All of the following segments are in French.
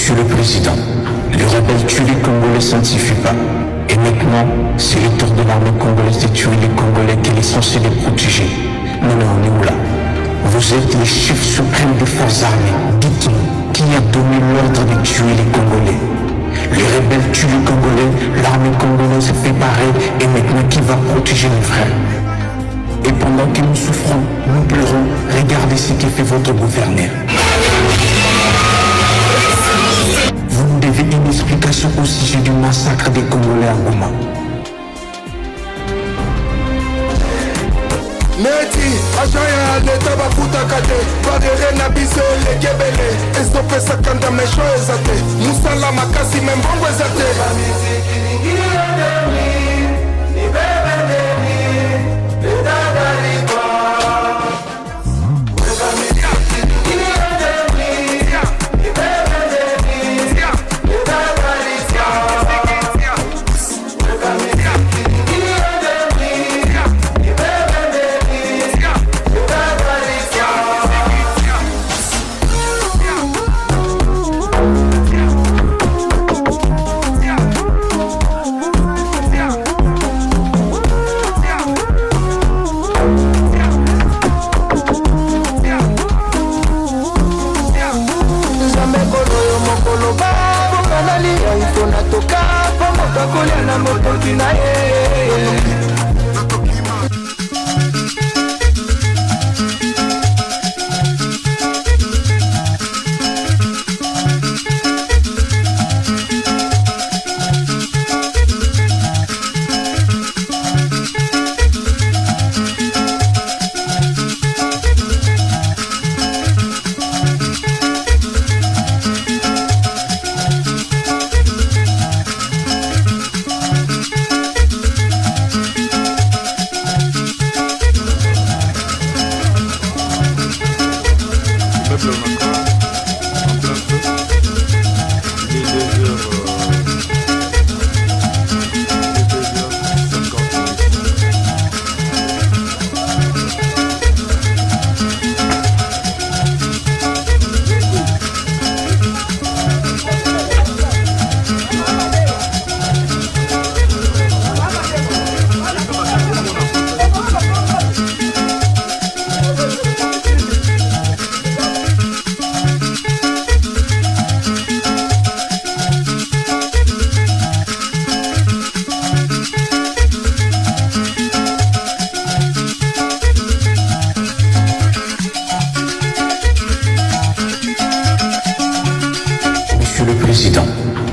Monsieur le Président, les rebelles tuent les Congolais, ça ne suffit pas. Et maintenant, c'est le tour de l'armée congolaise de tuer les Congolais qu'elle est censée les protéger. Non mais on est où là? Vous êtes les chefs suprêmes des forces armées. Dites-nous, qui a donné l'ordre de tuer les Congolais? Les rebelles tuent les Congolais, l'armée congolaise fait pareil, et maintenant qui va protéger les frères? Et pendant que nous souffrons, nous pleurons, regardez ce que fait votre gouverneur. Vous nous devez une explication au sujet du massacre des Congolais à Goma. Neti, ajaya leta bafutaka te barere na biso eleki ebele ezopesaka ndamesho eza te mosala makasi me mbongo eza te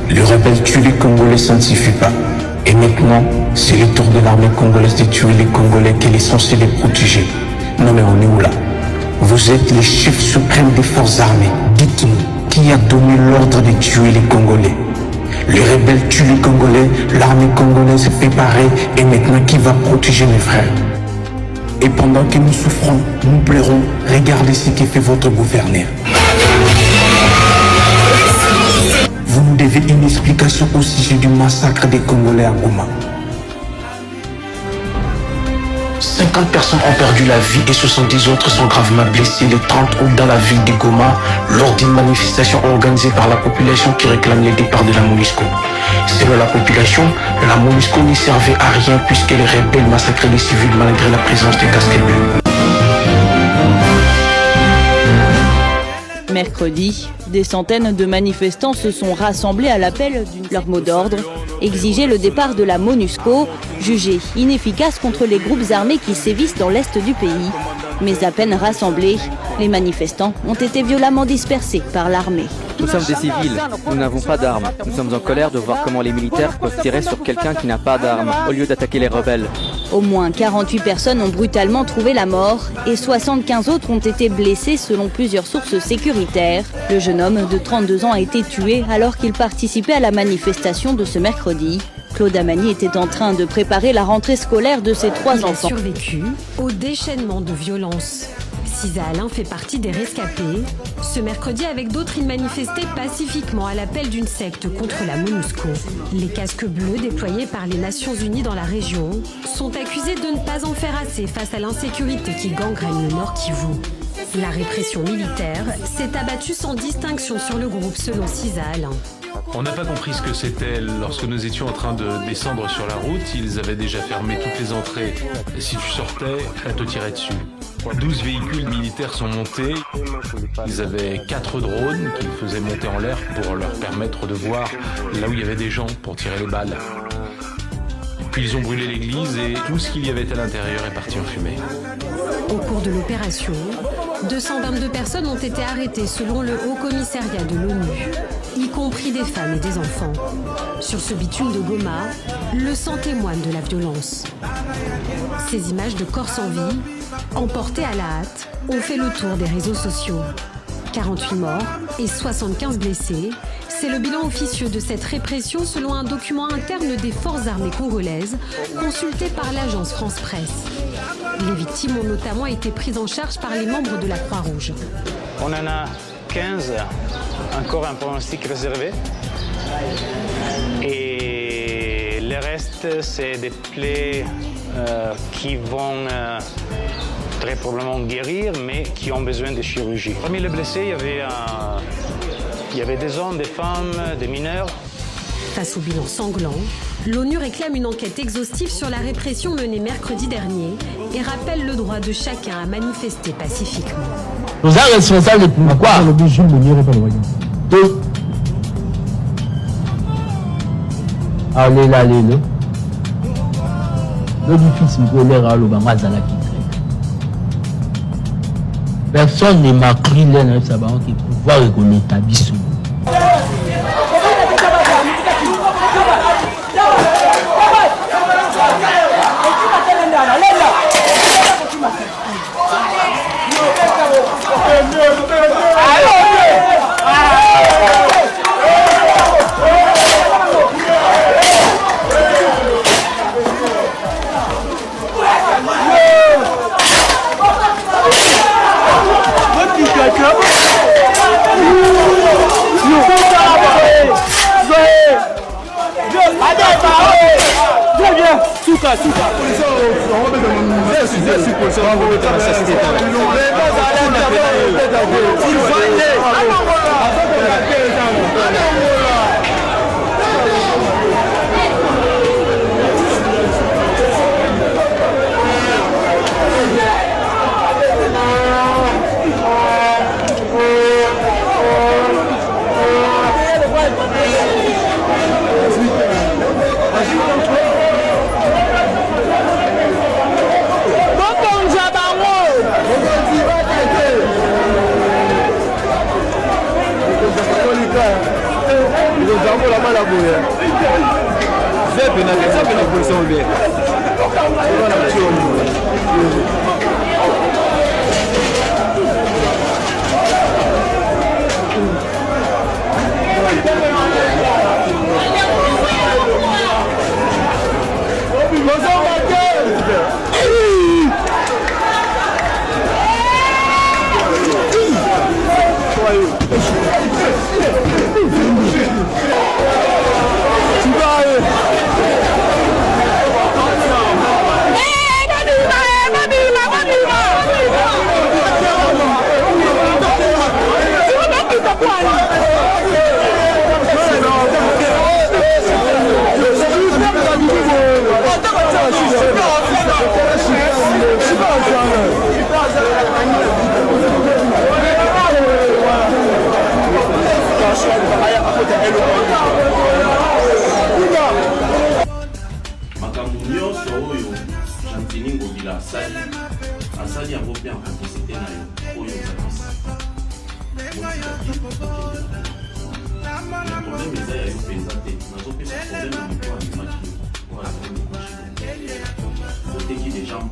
Les rebelles tuent les Congolais, ça ne suffit pas. Et maintenant, c'est le tour de l'armée congolaise de tuer les Congolais qu'elle est censée les protéger. Non mais on est où là? Vous êtes les chefs suprêmes des forces armées. Dites-nous, qui a donné l'ordre de tuer les Congolais? Les rebelles tuent les Congolais, l'armée congolaise fait pareil, et maintenant qui va protéger mes frères? Et pendant que nous souffrons, nous pleurons, regardez ce que fait votre gouverneur. Vous nous devez une explication au sujet du massacre des Congolais à Goma. 50 personnes ont perdu la vie et 70 autres sont gravement blessées le 30 août dans la ville de Goma lors d'une manifestation organisée par la population qui réclame le départ de la MONUSCO. Selon la population, la MONUSCO n'y servait à rien puisque les rebelles massacraient les civils malgré la présence des casques bleus. Mercredi, des centaines de manifestants se sont rassemblés à l'appel leur mot d'ordre, exiger le départ de la MONUSCO, jugée inefficace contre les groupes armés qui sévissent dans l'est du pays. Mais à peine rassemblés, les manifestants ont été violemment dispersés par l'armée. Nous sommes des civils, nous n'avons pas d'armes. Nous sommes en colère de voir comment les militaires peuvent tirer sur quelqu'un qui n'a pas d'armes, au lieu d'attaquer les rebelles. Au moins 48 personnes ont brutalement trouvé la mort et 75 autres ont été blessées selon plusieurs sources sécuritaires. Le jeune homme de 32 ans a été tué alors qu'il participait à la manifestation de ce mercredi. Claude Amani était en train de préparer la rentrée scolaire de ses 3 enfants. Il a survécu au déchaînement de violence. Cisa Alain fait partie des rescapés. Ce mercredi, avec d'autres, il manifestait pacifiquement à l'appel d'une secte contre la MONUSCO. Les casques bleus déployés par les Nations Unies dans la région sont accusés de ne pas en faire assez face à l'insécurité qui gangrène le Nord Kivu. La répression militaire s'est abattue sans distinction sur le groupe selon Cisa Alain. On n'a pas compris ce que c'était lorsque nous étions en train de descendre sur la route. Ils avaient déjà fermé toutes les entrées. Et si tu sortais, on te tirait dessus. 12 véhicules militaires sont montés. Ils avaient 4 drones qu'ils faisaient monter en l'air pour leur permettre de voir là où il y avait des gens pour tirer les balles. Puis ils ont brûlé l'église et tout ce qu'il y avait à l'intérieur est parti en fumée. Au cours de l'opération, 222 personnes ont été arrêtées selon le Haut Commissariat de l'ONU, y compris des femmes et des enfants. Sur ce bitume de Goma, le sang témoigne de la violence. Ces images de corps sans vie, emportées à la hâte, ont fait le tour des réseaux sociaux. 48 morts et 75 blessés, c'est le bilan officieux de cette répression selon un document interne des forces armées congolaises consulté par l'agence France Presse. Les victimes ont notamment été prises en charge par les membres de la Croix-Rouge. On en a 15, encore un pronostic réservé. Et le reste, c'est des plaies qui vont très probablement guérir, mais qui ont besoin de chirurgie. Parmi les blessés, il y avait des hommes, des femmes, des mineurs. Face au bilan sanglant, l'ONU réclame une enquête exhaustive sur la répression menée mercredi dernier et rappelle le droit de chacun à manifester pacifiquement. Nous sommes responsables de pourquoi allez là. Le difficile colère le Bamazala qui traite. Personne ne m'a cru là dans sa banque qui pouvoir reconnaître Bissou.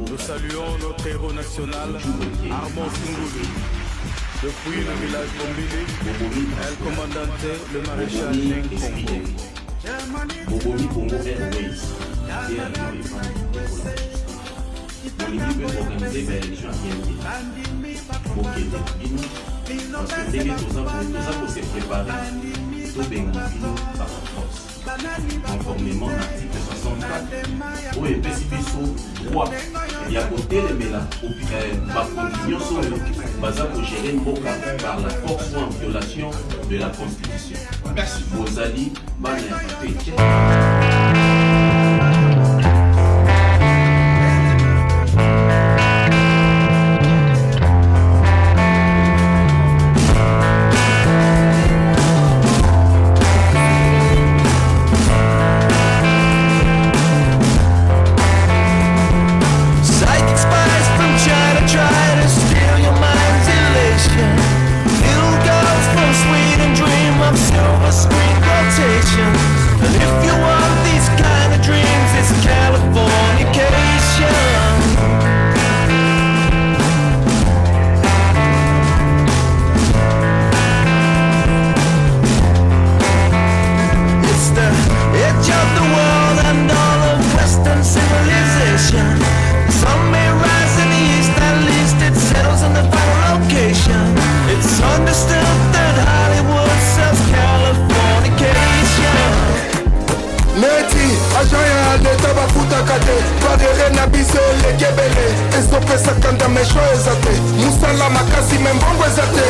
Nous saluons notre héros national, Armand Fungulu. Depuis le village Bombili, El Commandante, le maréchal Congo. Bobomi Congo Airways et Bolivie peut organiser des élections à Bienvenue. Parce que dès que tout ça pour se préparer, Tobengifino par force, conformément à l'article 64, où est PCBSO 3. Il y a côté les mélas, par condition, baza pour gérer Mboka par la force ou en violation de la Constitution. Merci. Bozali, and if you want these kind of dreams, it's Californication. It's the edge of the world and all of Western civilization. Some may rise in the east, at least it settles in the final location. It's understood that Hollywood sells Californication. Neti, agent ya leta bafutaka te badere na biso elekebele ezopesaka ndamesho eza te musala makasi me mbongo eza te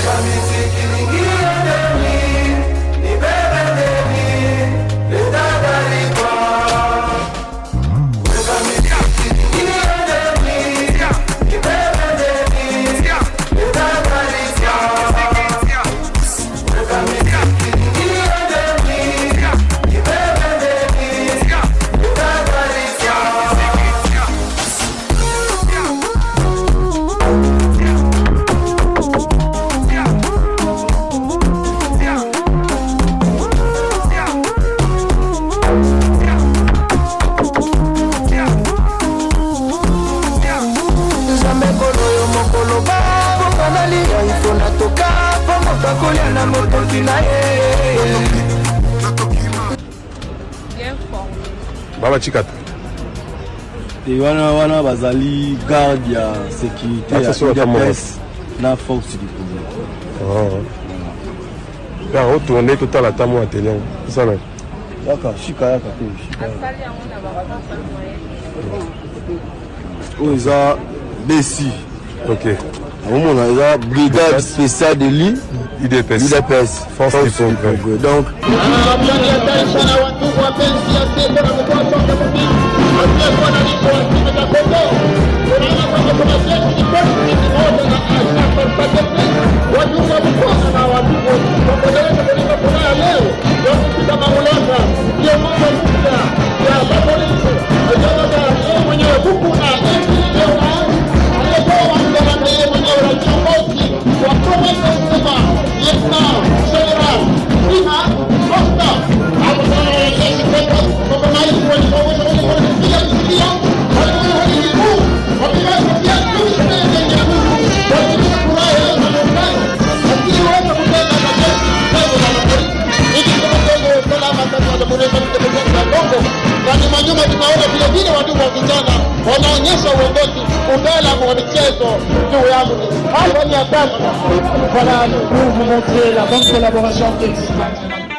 Baba Chikata. Et wana bazali garde ya sécurité ya presse na force du pouvoir. Ya retourner total à tamo atelier. Ça là. D'accord, shika. Oh ça Bessi. OK. On a la brigade spéciale de l'IDPS. Force du progrès. Donc wanaonyesha uongozi utaalamu wa michezo juu yangu. Hapo ni hatari. Voilà, nous vous montrer la bonne collaboration qui existe.